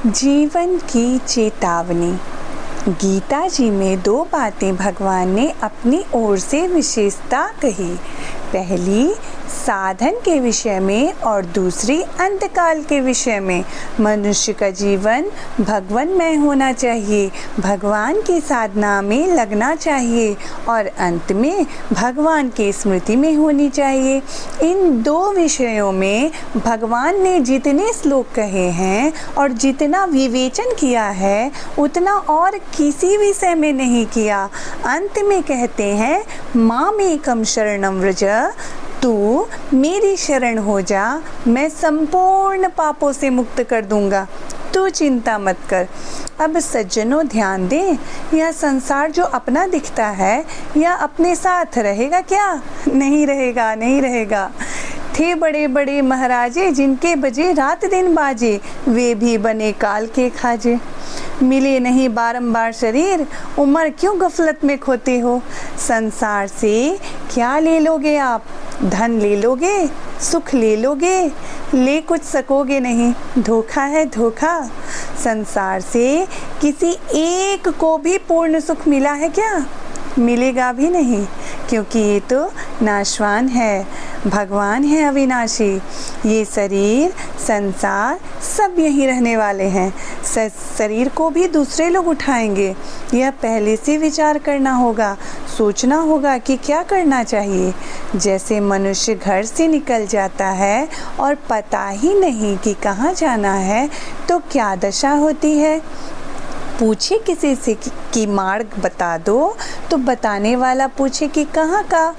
जीवन की चेतावनी। गीता जी में दो बातें भगवान ने अपनी ओर से विशेषता कही। पहली साधन के विषय में और दूसरी अंतकाल के विषय में। मनुष्य का जीवन भगवानमय होना चाहिए, भगवान की साधना में लगना चाहिए और अंत में भगवान की स्मृति में होनी चाहिए। इन दो विषयों में भगवान ने जितने श्लोक कहे हैं और जितना विवेचन किया है उतना और किसी विषय में नहीं किया। अंत में कहते हैं मामेकम शरणम व्रज, तू मेरी शरण हो जा, मैं संपूर्ण पापों से मुक्त कर दूंगा, तू चिंता मत कर। अब सज्जनों ध्यान दें, यह संसार जो अपना दिखता है यह अपने साथ रहेगा क्या? नहीं रहेगा, नहीं रहेगा। थे बड़े बड़े महाराजे जिनके बजे रात दिन बाजे, वे भी बने काल के खाजे। मिले नहीं बारंबार शरीर, उम्र क्यों गफलत में खोते हो? संसार से क्या ले लोगे आप? धन ले लोगे, सुख ले लोगे, ले कुछ सकोगे नहीं, धोखा है धोखा। संसार से किसी एक को भी पूर्ण सुख मिला है क्या? मिलेगा भी नहीं, क्योंकि ये तो नाशवान है, भगवान है अविनाशी। ये शरीर संसार सब यहीं रहने वाले हैं, शरीर को भी दूसरे लोग उठाएंगे। यह पहले से विचार करना होगा, सोचना होगा कि क्या करना चाहिए। जैसे मनुष्य घर से निकल जाता है और पता ही नहीं कि कहाँ जाना है तो क्या दशा होती है। पूछे किसी से कि मार्ग बता दो तो बताने वाला पूछे कि कहाँ का,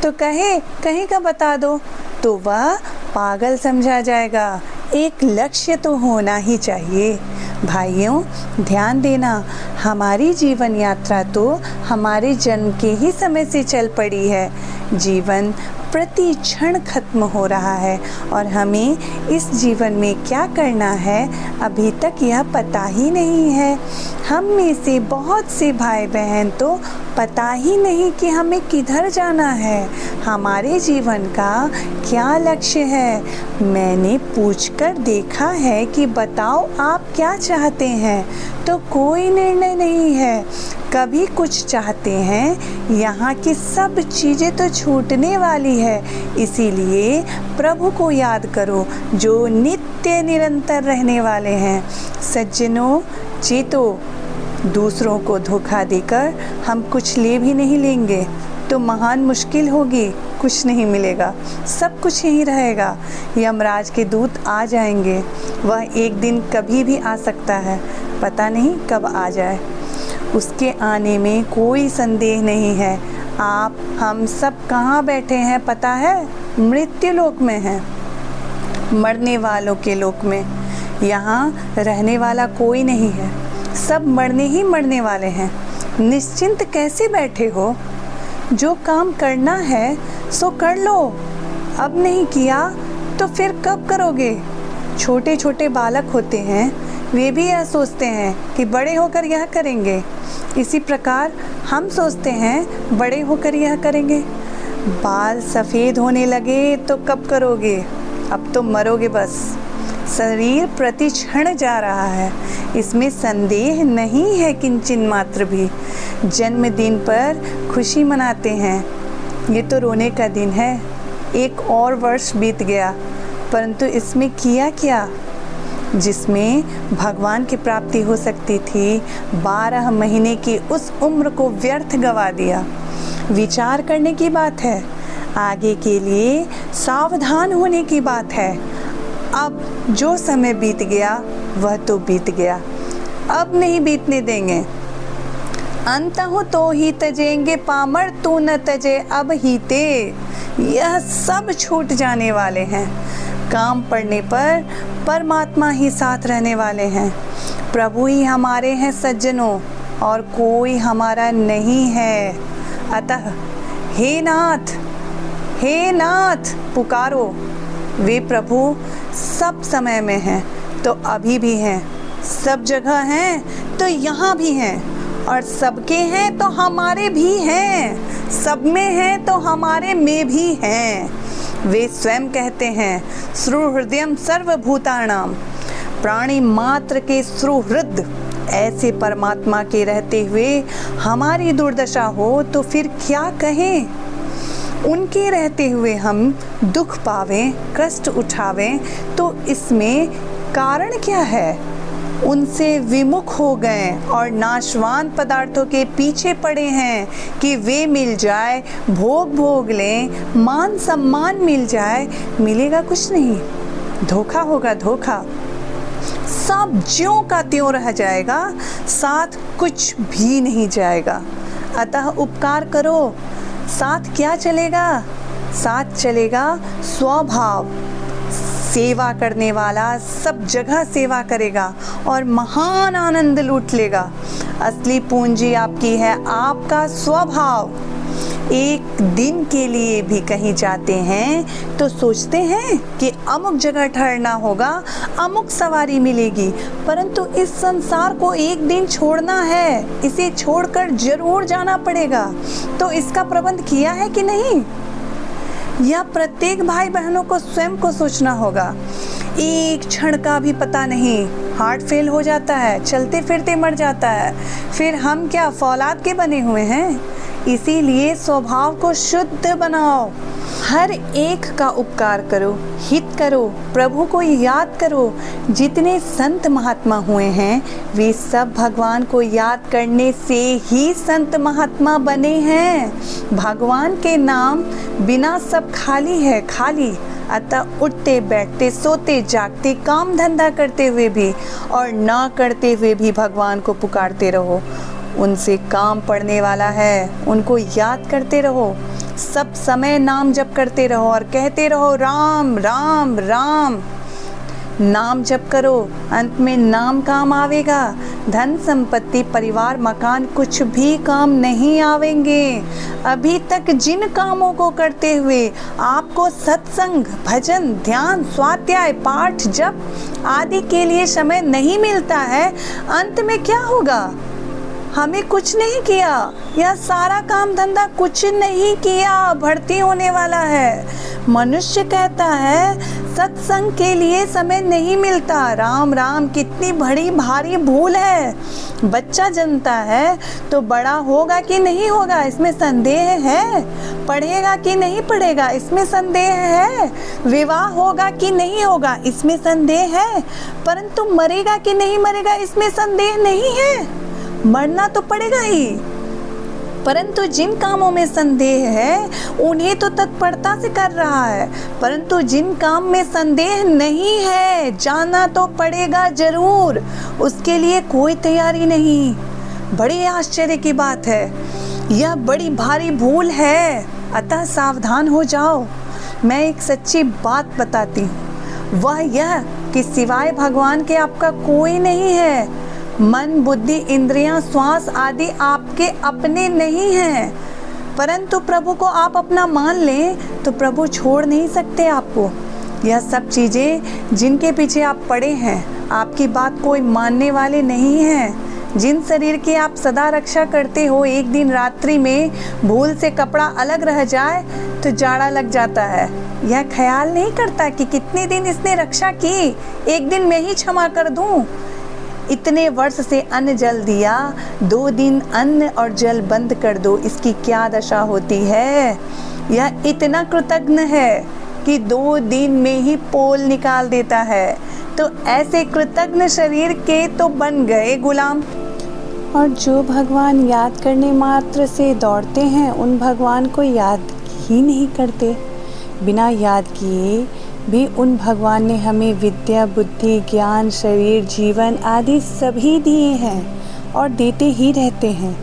तो कहे कहीं का बता दो तो वह पागल समझा जाएगा। एक लक्ष्य तो होना ही चाहिए। भाइयों ध्यान देना, हमारी जीवन यात्रा तो हमारे जन्म के ही समय से चल पड़ी है। जीवन प्रति क्षण खत्म हो रहा है और हमें इस जीवन में क्या करना है अभी तक यह पता ही नहीं है। हम में से बहुत से भाई बहन तो पता ही नहीं कि हमें किधर जाना है, हमारे जीवन का क्या लक्ष्य है। मैंने पूछकर देखा है कि बताओ आप क्या चाहते हैं, तो कोई निर्णय नहीं है। कभी कुछ चाहते हैं, यहाँ की सब चीज़ें तो छूटने वाली है। इसीलिए प्रभु को याद करो जो नित्य निरंतर रहने वाले हैं। सज्जनों चेतो, दूसरों को धोखा देकर हम कुछ ले भी नहीं लेंगे तो महान मुश्किल होगी, कुछ नहीं मिलेगा, सब कुछ यहीं रहेगा। यमराज के दूत आ जाएंगे, वह एक दिन कभी भी आ सकता है, पता नहीं कब आ जाए। उसके आने में कोई संदेह नहीं है। आप हम सब कहाँ बैठे हैं पता है? मृत्यु लोक में हैं, मरने वालों के लोक में। यहाँ रहने वाला कोई नहीं है, सब मरने ही मरने वाले हैं। निश्चिंत कैसे बैठे हो? जो काम करना है सो कर लो, अब नहीं किया तो फिर कब करोगे? छोटे छोटे बालक होते हैं, वे भी यह सोचते हैं कि बड़े होकर यह करेंगे। इसी प्रकार हम सोचते हैं बड़े होकर यह करेंगे। बाल सफ़ेद होने लगे तो कब करोगे? अब तो मरोगे बस। शरीर प्रति क्षण जा रहा है, इसमें संदेह नहीं है किंचिन मात्र भी। जन्मदिन पर खुशी मनाते हैं, ये तो रोने का दिन है। एक और वर्ष बीत गया, परंतु इसमें किया क्या? जिसमें भगवान की प्राप्ति हो सकती थी, 12 महीने की उस उम्र को व्यर्थ गवा दिया। विचार करने की बात है, आगे के लिए सावधान होने की बात है। अब जो समय बीत गया वह तो बीत गया, अब नहीं बीतने देंगे। अंतहु तो ही तजेंगे पामर, तू न तजे अब ही ते। यह सब छूट जाने वाले हैं। काम पड़ने पर परमात्मा ही साथ रहने वाले हैं। प्रभु ही हमारे हैं सज्जनों, और कोई हमारा नहीं है। अतः हे नाथ, हे नाथ पुकारो। वे प्रभु सब समय में हैं तो अभी भी हैं, सब जगह हैं तो यहाँ भी हैं, और सबके हैं तो हमारे भी हैं, सब में हैं तो हमारे में भी हैं। वे स्वयं कहते हैं सुहृदयम सर्वभूतानां। प्राणी मात्र के सुहृद ऐसे परमात्मा के रहते हुए हमारी दुर्दशा हो तो फिर क्या कहें। उनके रहते हुए हम दुख पावें, कष्ट उठावें तो इसमें कारण क्या है। उनसे विमुख हो गए और नाशवान पदार्थों के पीछे पड़े हैं कि वे मिल जाए, भोग भोग लें, मान सम्मान मिल जाए। मिलेगा कुछ नहीं, धोखा होगा धोखा। सब ज्यों का त्यों रह जाएगा, साथ कुछ भी नहीं जाएगा। अतः उपकार करो, साथ क्या चलेगा, साथ चलेगा स्वभाव। सेवा करने वाला सब जगह सेवा करेगा और महान आनंद लूट लेगा। असली पूंजी आपकी है आपका स्वभाव। एक दिन के लिए भी कहीं जाते हैं तो सोचते हैं कि अमुक जगह ठहरना होगा, अमुक सवारी मिलेगी, परंतु इस संसार को एक दिन छोड़ना है, इसे छोड़कर जरूर जाना पड़ेगा। तो इसका प्रबंध किया है कि नहीं, यह प्रत्येक भाई बहनों को स्वयं को सोचना होगा। एक क्षण का भी पता नहीं, हार्ट फेल हो जाता है, चलते फिरते मर जाता है, फिर हम क्या फौलाद के बने हुए हैं। इसीलिए स्वभाव को शुद्ध बनाओ, हर एक का उपकार करो, हित करो, प्रभु को याद करो। जितने संत महात्मा हुए हैं वे सब भगवान को याद करने से ही संत महात्मा बने हैं। भगवान के नाम बिना सब खाली है, खाली। अतः उठते बैठते सोते जागते काम धंधा करते हुए भी और ना करते हुए भी भगवान को पुकारते रहो। उनसे काम पड़ने वाला है, उनको याद करते रहो। सब समय नाम जप करते रहो और कहते रहो राम राम राम। नाम जप करो, अंत में नाम काम आवेगा। धन संपत्ति परिवार मकान कुछ भी काम नहीं आवेंगे। अभी तक जिन कामों को करते हुए आपको सत्संग, भजन, ध्यान, स्वाध्याय, पाठ, जप आदि के लिए समय नहीं मिलता है, अंत में क्या होगा। हमें कुछ नहीं किया, यह सारा काम धंधा कुछ नहीं किया, भर्ती होने वाला है। मनुष्य कहता है सत्संग के लिए समय नहीं मिलता। राम राम कितनी बड़ी भारी भूल है। बच्चा जन्मता है तो बड़ा होगा कि नहीं होगा, इसमें संदेह है। पढ़ेगा कि नहीं पढ़ेगा, इसमें संदेह है। विवाह होगा कि नहीं होगा, इसमें संदेह है। परंतु मरेगा कि नहीं मरेगा, इसमें संदेह नहीं है। मरना तो पड़ेगा ही, परंतु जिन कामों में संदेह है उन्हें तो तत्परता से कर रहा है, परंतु जिन काम में संदेह नहीं है जाना तो पड़ेगा जरूर, उसके लिए कोई तैयारी नहीं। बड़ी आश्चर्य की बात है, यह बड़ी भारी भूल है। अतः सावधान हो जाओ। मैं एक सच्ची बात बताती हूँ, वह यह कि सिवाय भगवान के आपका कोई नहीं है। मन, बुद्धि, इंद्रियां, श्वास आदि आपके अपने नहीं हैं, परंतु प्रभु को आप अपना मान लें तो प्रभु छोड़ नहीं सकते आपको। यह सब चीज़ें जिनके पीछे आप पड़े हैं, आपकी बात कोई मानने वाले नहीं हैं। जिन शरीर की आप सदा रक्षा करते हो, एक दिन रात्रि में भूल से कपड़ा अलग रह जाए तो जाड़ा लग जाता है। यह ख्याल नहीं करता कि कितने दिन इसने रक्षा की, एक दिन मैं ही क्षमा कर दूं। इतने वर्ष से अन्न जल दिया, 2 दिन अन्न और जल बंद कर दो, इसकी क्या दशा होती है। यह इतना कृतज्ञ है कि 2 दिन में ही पोल निकाल देता है। तो ऐसे कृतज्ञ शरीर के तो बन गए गुलाम। और जो भगवान याद करने मात्र से दौड़ते हैं, उन भगवान को याद ही नहीं करते। बिना याद किए भी उन भगवान ने हमें विद्या, बुद्धि, ज्ञान, शरीर, जीवन आदि सभी दिए हैं और देते ही रहते हैं।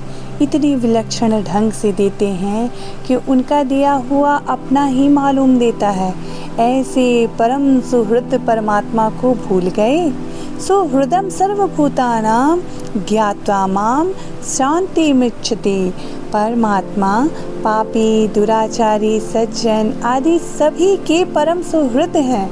इतनी विलक्षण ढंग से देते हैं कि उनका दिया हुआ अपना ही मालूम देता है। ऐसे परम सुहृद परमात्मा को भूल गए। सुहृदम सर्वभूतानां ज्ञात्वा मां शान्तिमिच्छति। परमात्मा पापी, दुराचारी, सज्जन आदि सभी के परम सुहृद हैं।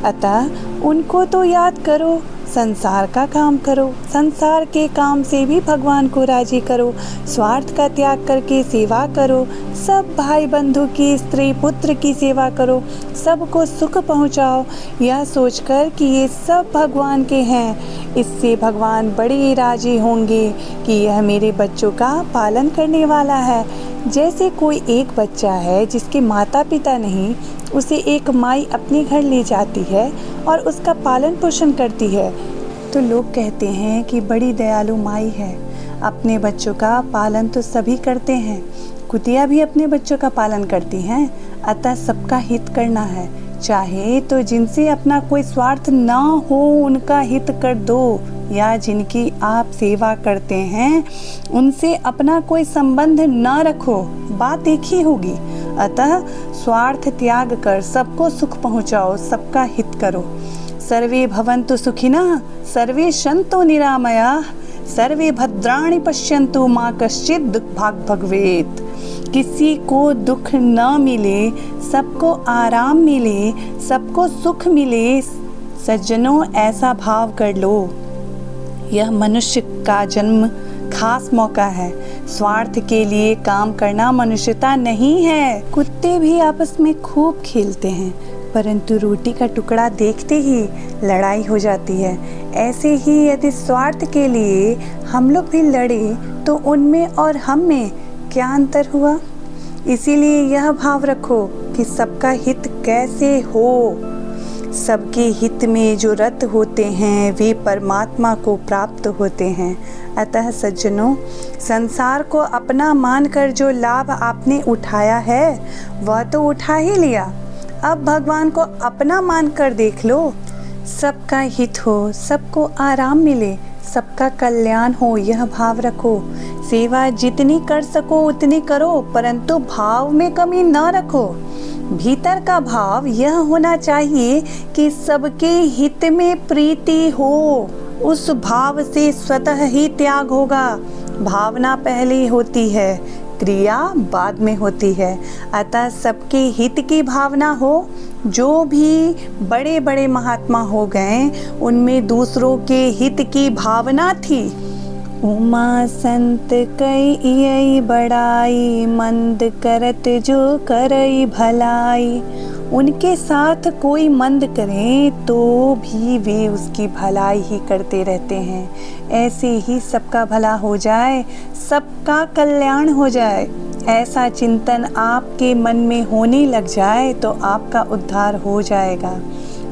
अतः उनको तो याद करो, संसार का काम करो, संसार के काम से भी भगवान को राजी करो, स्वार्थ का त्याग करके सेवा करो, सब भाई बंधु की, स्त्री पुत्र की सेवा करो, सबको सुख पहुंचाओ, यह सोचकर कि ये सब भगवान के हैं। इससे भगवान बड़े राजी होंगे कि यह मेरे बच्चों का पालन करने वाला है। जैसे कोई एक बच्चा है जिसके माता पिता नहीं, उसे एक माई अपने घर ले जाती है और उसका पालन पोषण करती है, तो लोग कहते हैं कि बड़ी दयालु माई है। अपने बच्चों का पालन तो सभी करते हैं, कुतिया भी अपने बच्चों का पालन करती हैं। अतः सबका हित करना है, चाहे तो जिनसे अपना कोई स्वार्थ ना हो उनका हित कर दो, या जिनकी आप सेवा करते हैं उनसे अपना कोई संबंध ना रखो, बात एक ही होगी। अतः स्वार्थ त्याग कर सबको सुख पहुंचाओ, सबका हित करो। सर्वे भवन्तु सुखिनः, सर्वे सन्तु निरामयाः, सर्वे भद्राणि पश्यन्तु मा कश्चित् दुःखभाग् भवेत्। किसी को दुख न मिले, सबको आराम मिले, सबको सुख मिले। सज्जनों, ऐसा भाव कर लो। यह मनुष्य का जन्म खास मौका है। स्वार्थ के लिए काम करना मनुष्यता नहीं है। कुत्ते भी आपस में खूब खेलते हैं, परंतु रोटी का टुकड़ा देखते ही लड़ाई हो जाती है। ऐसे ही यदि स्वार्थ के लिए हम लोग भी लड़े तो उनमें और हम में क्या अंतर हुआ। इसीलिए यह भाव रखो कि सबका हित कैसे हो। सबके हित में जो रत होते हैं वे परमात्मा को प्राप्त होते हैं। अतः सज्जनों, संसार को अपना मानकर जो लाभ आपने उठाया है वह तो उठा ही लिया। अब भगवान को अपना मानकर देख लो। सबका हित हो, सबको आराम मिले, सबका कल्याण हो, यह भाव रखो। सेवा जितनी कर सको उतनी करो, परंतु भाव में कमी न रखो। भीतर का भाव यह होना चाहिए कि सबके हित में प्रीति हो। उस भाव से स्वतः ही त्याग होगा। भावना पहले होती है, क्रिया बाद में होती है। अतः सबके हित की भावना हो। जो भी बड़े बड़े महात्मा हो गए उनमें दूसरों के हित की भावना थी। उमा संत कई बड़ाई, मंद करत जो करई भलाई। उनके साथ कोई मंद करे तो भी वे उसकी भलाई ही करते रहते हैं। ऐसे ही सबका भला हो जाए, सबका कल्याण हो जाए, ऐसा चिंतन आपके मन में होने लग जाए तो आपका उद्धार हो जाएगा।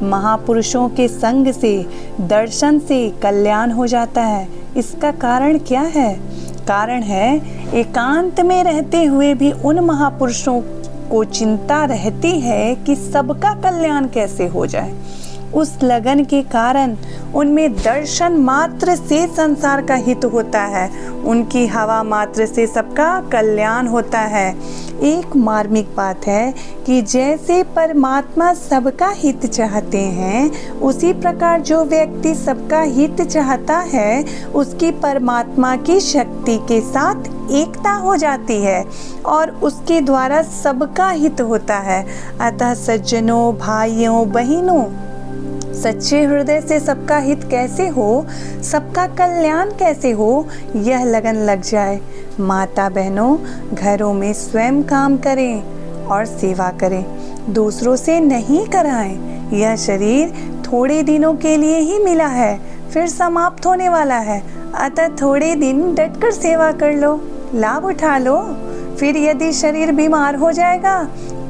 महापुरुषों के संग से, दर्शन से कल्याण हो जाता है। इसका कारण क्या है? कारण है एकांत में रहते हुए भी उन महापुरुषों को चिंता रहती है कि सबका कल्याण कैसे हो जाए। उस लगन के कारण उनमें दर्शन मात्र से संसार का हित होता है, उनकी हवा मात्र से सबका कल्याण होता है। एक मार्मिक बात है कि जैसे परमात्मा सबका हित चाहते हैं, उसी प्रकार जो व्यक्ति सबका हित चाहता है उसकी परमात्मा की शक्ति के साथ एकता हो जाती है और उसके द्वारा सबका हित होता है। अतः सज्जनों, भाइयों, बहनों, सच्चे हृदय से सबका हित कैसे हो, सबका कल्याण कैसे हो, यह लगन लग जाए। माता बहनों, घरों में स्वयं काम करें और सेवा करें, दूसरों से नहीं कराएं। यह शरीर थोड़े दिनों के लिए ही मिला है, फिर समाप्त होने वाला है। अतः थोड़े दिन डटकर सेवा कर लो, लाभ उठा लो। फिर यदि शरीर बीमार हो जाएगा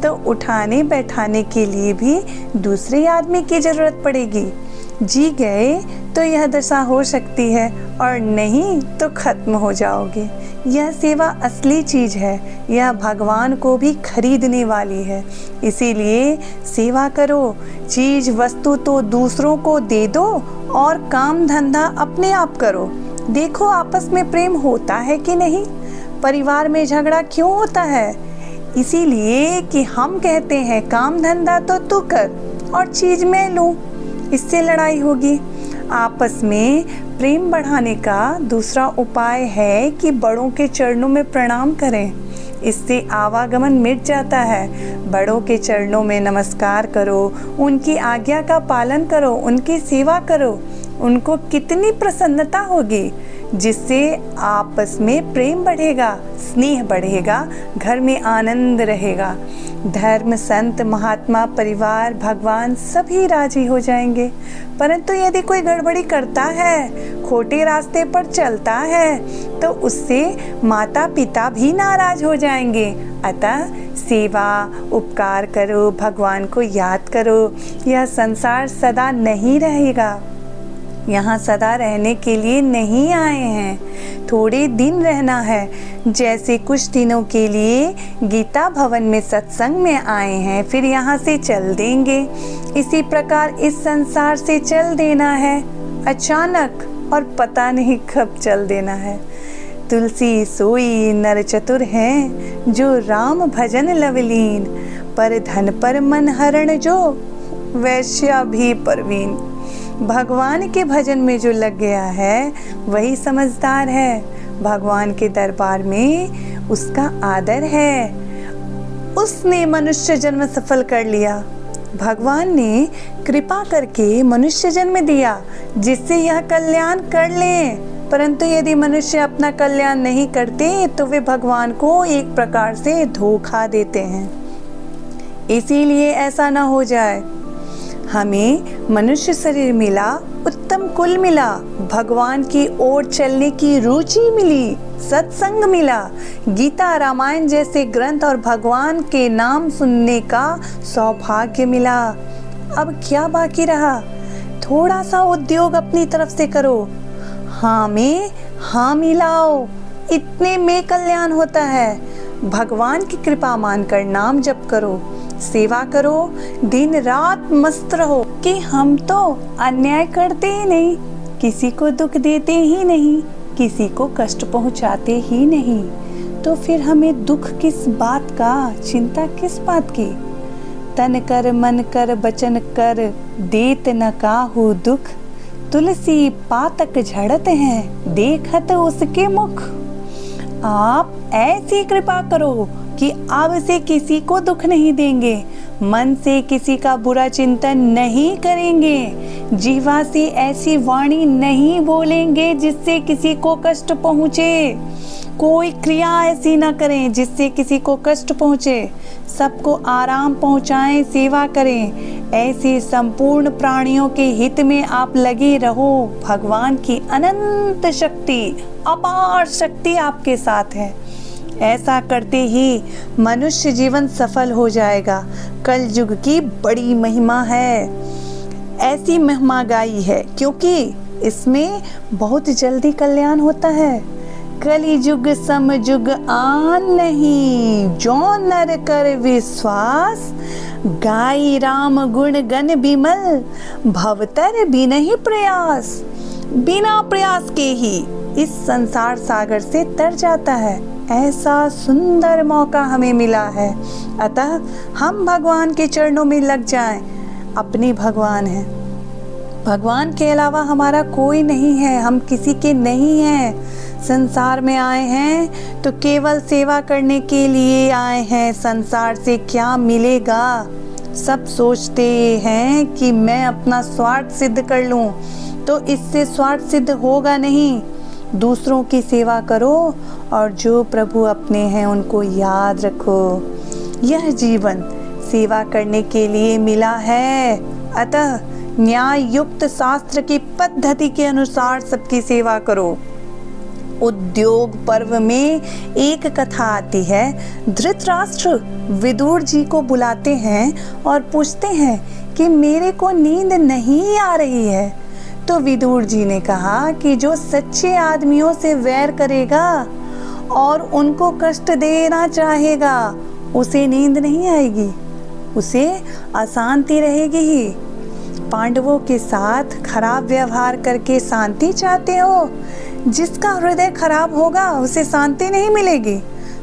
तो उठाने बैठाने के लिए भी दूसरे आदमी की जरूरत पड़ेगी। जी गए तो यह दशा हो सकती है और नहीं तो खत्म हो जाओगे। यह सेवा असली चीज है, यह भगवान को भी खरीदने वाली है। इसीलिए सेवा करो। चीज वस्तु तो दूसरों को दे दो और काम धंधा अपने आप करो। देखो आपस में प्रेम होता है कि नहीं, परिवार में झगड़ा क्यों होता है? इसीलिए कि हम कहते हैं काम धंधा तो तू कर और चीज मैं लूं, इससे लड़ाई होगी। आपस में प्रेम बढ़ाने का दूसरा उपाय है कि बड़ों के चरणों में प्रणाम करें, इससे आवागमन मिट जाता है। बड़ों के चरणों में नमस्कार करो, उनकी आज्ञा का पालन करो, उनकी सेवा करो। उनको कितनी प्रसन्नता होगी, जिससे आपस में प्रेम बढ़ेगा, स्नेह बढ़ेगा, घर में आनंद रहेगा। धर्म, संत, महात्मा, परिवार, भगवान सभी राजी हो जाएंगे। परंतु यदि कोई गड़बड़ी करता है, खोटे रास्ते पर चलता है, तो उससे माता पिता भी नाराज हो जाएंगे। अतः सेवा, उपकार करो, भगवान को याद करो। यह संसार सदा नहीं रहेगा, यहाँ सदा रहने के लिए नहीं आए हैं, थोड़े दिन रहना है। जैसे कुछ दिनों के लिए गीता भवन में सत्संग में आए हैं, फिर यहाँ से चल देंगे। इसी प्रकार इस संसार से चल देना है, अचानक, और पता नहीं कब चल देना है। तुलसी सोई नर चतुर हैं, जो राम भजन लवलीन, पर धन पर मन हरण जो, वैश्या भी परवीन। भगवान के भजन में जो लग गया है वही समझदार है। भगवान के दरबार में उसका आदर है। उसने मनुष्य जन्म सफल कर लिया। भगवान ने कृपा करके मनुष्य जन्म दिया, जिससे यह कल्याण कर लें। परंतु यदि मनुष्य अपना कल्याण नहीं करते तो वे भगवान को एक प्रकार से धोखा देते हैं। इसीलिए ऐसा न हो जाए। हमें मनुष्य शरीर मिला, उत्तम कुल मिला, भगवान की ओर चलने की रुचि मिली, सत्संग मिला, गीता रामायण जैसे ग्रंथ और भगवान के नाम सुनने का सौभाग्य मिला। अब क्या बाकी रहा? थोड़ा सा उद्योग अपनी तरफ से करो, हाँ में हाँ मिलाओ, इतने में कल्याण होता है। भगवान की कृपा मानकर नाम जप करो, सेवा करो, दिन रात मस्त रहो कि हम तो अन्याय करते ही नहीं, किसी को दुख देते ही नहीं, किसी को कष्ट पहुंचाते ही नहीं, तो फिर हमें दुख किस बात का, चिंता किस बात की? तन कर मन कर बचन कर, देत न काहू दुख, तुलसी पातक झड़त हैं, देखत उसके मुख। आप ऐसी कृपा करो कि अब से किसी को दुख नहीं देंगे, मन से किसी का बुरा चिंतन नहीं करेंगे, जीवा से ऐसी वाणी नहीं बोलेंगे जिससे किसी को कष्ट पहुँचे, कोई क्रिया ऐसी ना करें जिससे किसी को कष्ट पहुँचे, सबको आराम पहुँचाएं, सेवा करें। ऐसे संपूर्ण प्राणियों के हित में आप लगे रहो। भगवान की अनंत शक्ति, अपार शक्ति आपके साथ है। ऐसा करते ही मनुष्य जीवन सफल हो जाएगा। कल युग की बड़ी महिमा है, ऐसी महिमा गाई है क्योंकि इसमें बहुत जल्दी कल्याण होता है। कली युग सम युग आन नहीं, जो नर कर विश्वास, गाई राम गुण गण बिमल, भवतर बिनहि प्रयास। बिना प्रयास के ही इस संसार सागर से तर जाता है। ऐसा सुंदर मौका हमें मिला है, अतः हम भगवान के चरणों में लग जाएं। अपने भगवान हैं, भगवान के अलावा हमारा कोई नहीं है, हम किसी के नहीं हैं। संसार में आए हैं तो केवल सेवा करने के लिए आए हैं। संसार से क्या मिलेगा? सब सोचते हैं कि मैं अपना स्वार्थ सिद्ध कर लूं, तो इससे स्वार्थ सिद्ध होगा नहीं। दूसरों की सेवा करो और जो प्रभु अपने हैं उनको याद रखो। यह जीवन सेवा करने के लिए मिला है, अतः न्याय युक्त शास्त्र की पद्धति के अनुसार सबकी सेवा करो। उद्योग पर्व में एक कथा आती है। धृतराष्ट्र विदुर जी को बुलाते हैं और पूछते हैं कि मेरे को नींद नहीं आ रही है। तो विदुर जी ने कहा कि जो सच्चे आदमियों से वैर करेगा और उनको कष्ट देना चाहेगा, उसे नींद नहीं आएगी, उसे अशांति रहेगी ही। पांडवों के साथ खराब व्यवहार करके शांति चाहते हो? जिसका हृदय खराब होगा उसे शांति नहीं मिलेगी।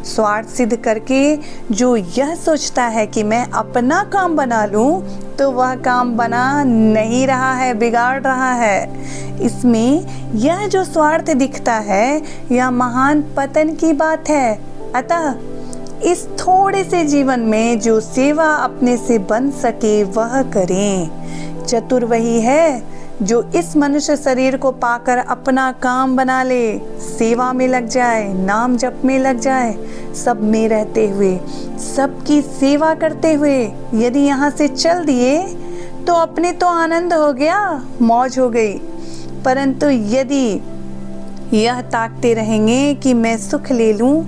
स्वार्थ सिद्ध करके जो यह सोचता है कि मैं अपना काम बना लूं, तो वह काम बना नहीं रहा है, बिगाड़ रहा है। इसमें यह जो स्वार्थ दिखता है, यह महान पतन की बात है। अतः इस थोड़े से जीवन में जो सेवा अपने से बन सके वह करें। चतुर वही है जो इस मनुष्य शरीर को पाकर अपना काम बना ले, सेवा में लग जाए, नाम जप में लग जाए, सब में रहते हुए, सबकी सेवा करते हुए यदि यहाँ से चल दिए तो अपने तो आनंद हो गया, मौज हो गई। परंतु यदि यह ताकते रहेंगे कि मैं सुख ले लूं,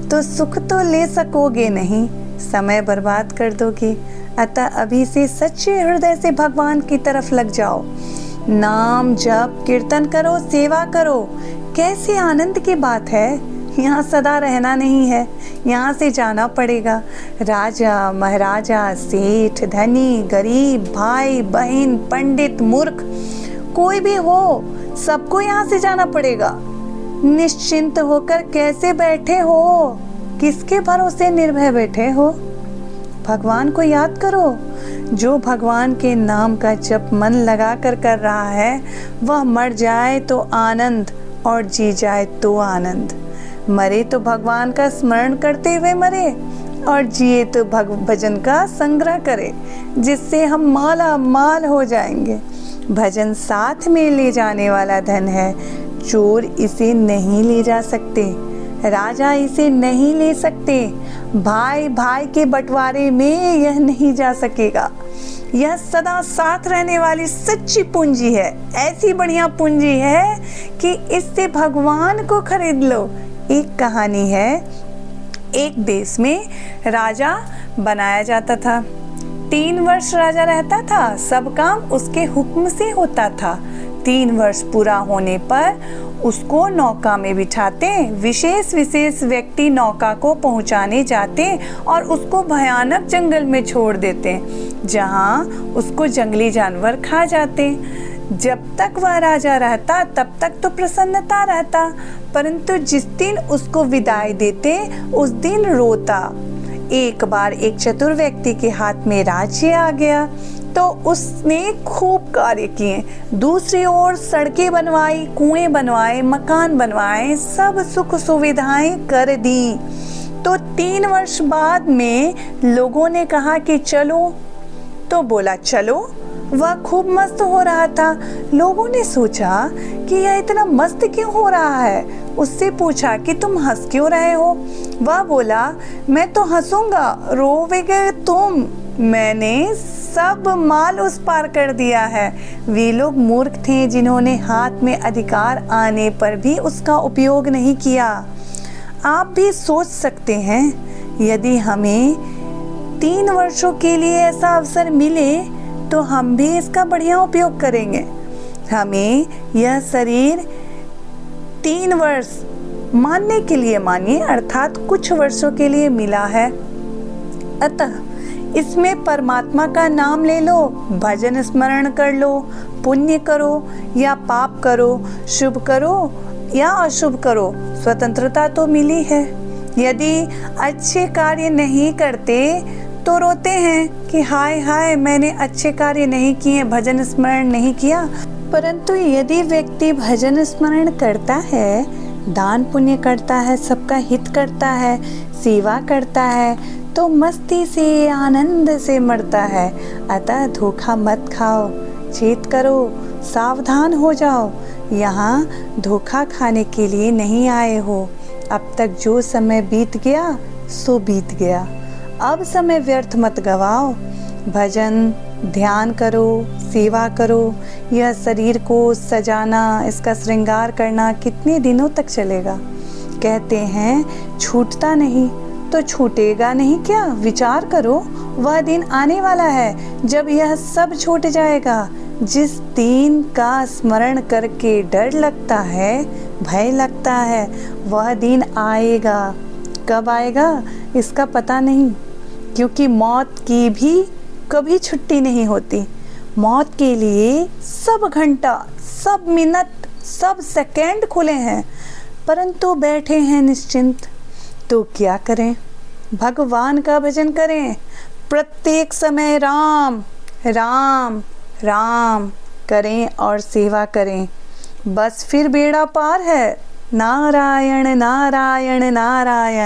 तो सुख तो ले सकोगे नहीं, समय बर्बाद कर दोगे। अतः अभी से सच्चे हृदय से भगवान की तरफ लग जाओ, नाम जप कीर्तन करो, सेवा करो। कैसी आनंद की बात है। यहाँ सदा रहना नहीं है, यहाँ से जाना पड़ेगा। राजा महाराजा, सेठ धनी गरीब, भाई बहन, पंडित मूर्ख, कोई भी हो, सबको यहाँ से जाना पड़ेगा। निश्चिंत होकर कैसे बैठे हो, किसके भरोसे निर्भय बैठे हो। भगवान को याद करो। जो भगवान के नाम का जप मन लगा कर रहा है, वह मर जाए तो आनंद और जी जाए तो आनंद। मरे तो भगवान का स्मरण करते हुए मरे, और जिए तो भजन का संग्रह करे, जिससे हम माला माल हो जाएंगे। भजन साथ में ले जाने वाला धन है, चोर इसे नहीं ले जा सकते, राजा इसे नहीं ले सकते, भाई भाई के बंटवारे में यह नहीं जा सकेगा। यह सदा साथ रहने वाली सच्ची पूंजी है, ऐसी बढ़िया पूंजी है कि इससे भगवान को खरीद लो। एक कहानी है, एक देश में राजा बनाया जाता था। 3 वर्ष राजा रहता था, सब काम उसके हुक्म से होता था। 3 वर्ष पूरा होने पर उसको नौका में बिठाते, विशेष व्यक्ति नौका को पहुंचाने जाते और उसको भयानक जंगल में छोड़ देते, जहां उसको जंगली जानवर खा जाते। जब तक वह राजा रहता तब तक तो प्रसन्नता रहता, परंतु जिस दिन उसको विदाई देते उस दिन रोता। एक बार एक चतुर व्यक्ति के हाथ में राज्य आ गया तो उसने खूब कार्य किए। दूसरी ओर सड़कें बनवाई, कुएं बनवाए, मकान बनवाए, सब सुख सुविधाएं कर दी। तो 3 वर्ष बाद में लोगों ने कहा कि चलो, तो बोला चलो। वह खूब मस्त हो रहा था। लोगों ने सोचा कि यह इतना मस्त क्यों हो रहा है। उससे पूछा कि तुम हंस क्यों रहे हो। वह बोला, मैं तो हंसूंगा, रोवेगे तुम, मैंने सब माल उस पार कर दिया है। वे लोग मूर्ख थे जिन्होंने हाथ में अधिकार आने पर भी उसका उपयोग नहीं किया। आप भी सोच सकते हैं, यदि हमें 3 वर्षों के लिए ऐसा अवसर मिले तो हम भी इसका बढ़िया उपयोग करेंगे। हमें यह शरीर 3 वर्ष मानने के लिए मानिए, अर्थात कुछ वर्षों के लिए मिला है। अतः इसमें परमात्मा का नाम ले लो, भजन स्मरण कर लो, पुण्य करो या पाप करो, शुभ करो या अशुभ करो, स्वतंत्रता तो मिली है। यदि अच्छे कार्य नहीं करते तो रोते हैं कि हाय हाय मैंने अच्छे कार्य नहीं किए, भजन स्मरण नहीं किया। परंतु यदि व्यक्ति भजन स्मरण करता है, दान पुण्य करता है, सबका हित करता है, सेवा करता है, तो मस्ती से आनंद से मरता है। अतः धोखा मत खाओ, चेत करो, सावधान हो जाओ। यहाँ धोखा खाने के लिए नहीं आए हो। अब तक जो समय बीत गया सो बीत गया, अब समय व्यर्थ मत गवाओ। भजन ध्यान करो, सेवा करो। यह शरीर को सजाना, इसका श्रृंगार करना कितने दिनों तक चलेगा। कहते हैं छूटता नहीं तो छूटेगा नहीं क्या। विचार करो, वह दिन आने वाला है जब यह सब छूट जाएगा। जिस दिन का स्मरण करके डर लगता है, भय लगता है, वह दिन आएगा। कब आएगा इसका पता नहीं, क्योंकि मौत की भी कभी छुट्टी नहीं होती। मौत के लिए सब घंटा, सब मिनट, सब सेकंड खुले हैं, परंतु बैठे हैं निश्चिंत। तो क्या करें? भगवान का भजन करें। प्रत्येक समय राम राम राम करें और सेवा करें, बस फिर बेड़ा पार है। नारायण नारायण नारायण।